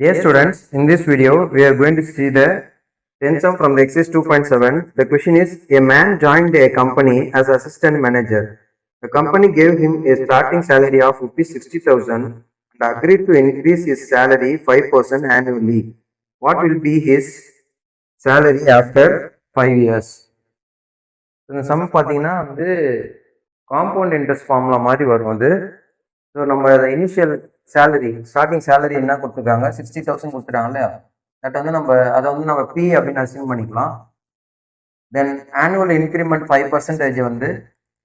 Dear students, in this video, we are going to see the 10 sum from the exercise 2.7. The question is, a man joined a company as assistant manager. The company gave him a starting salary of rupees 60,000 and agreed to increase his salary 5% annually. What will be his salary after 5 years? இந்த some பார்த்தீங்கன்னா compound interest formula மாதிரி வரும் அது. So நம்ம initial salary starting salary என்ன கொடுத்துருக்காங்க, 60,000 கொடுத்துட்டாங்க இல்லையா, தட் நம்ம பி அப்படின்னு அசியூம் பண்ணிக்கலாம். தென் ஆனுவல் இன்க்ரிமெண்ட் 5%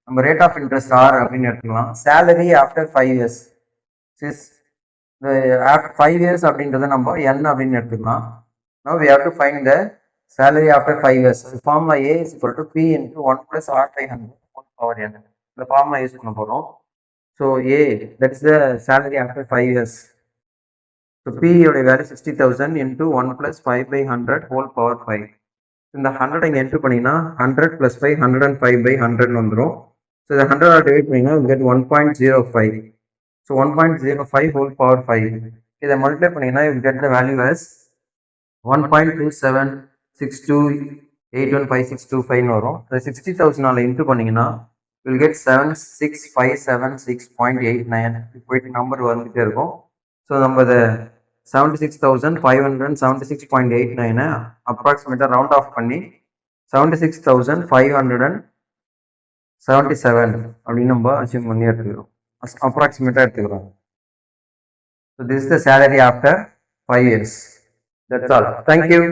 நம்ம ரேட் ஆஃப் இன்ட்ரெஸ்ட் ஆர் அப்படின்னு எடுத்துக்கலாம். Salary after 5 years after 5 years அப்படின்றத நம்ம என் அப்படின்னு எடுத்துக்கலாம். Now we have to find the salary after 5 years. Formula A is equal to P into 1 plus R by 100 whole power n. இந்த formula use பண்ண போகிறோம். So A, that is the salary after 5 years. So P யோட value 60,000 into 1 plus 5 by 100 whole power 5. இந்த 100 இங்கே enter பண்ணிங்கன்னா 100 plus 5 105 by 100 வந்துடும். So இந்த 100 divide பண்ணிங்கன்னா we get 1.05. So 1.05 whole power 5. இதை மல்டிப்ளை பண்ணிங்கன்னா you get the value as 1.2762815625 வரும். இந்த 60,000 இன்ட்டு பண்ணிங்கன்னா will get 76576.89 போயிட்டு நம்பர் வந்துகிட்டே இருக்கும். ஸோ நம்ம இதை 76,576.89 அப்ராக்சிமேட்டாக ரவுண்ட் ஆஃப் பண்ணி 76,577 அப்படின்னு நம்ம அச்சீவ் பண்ணி எடுத்துக்கிறோம், அப்ராக்சிமேட்டாக எடுத்துக்கிறோம். So this is the salary after 5 years. That's all. Thank you.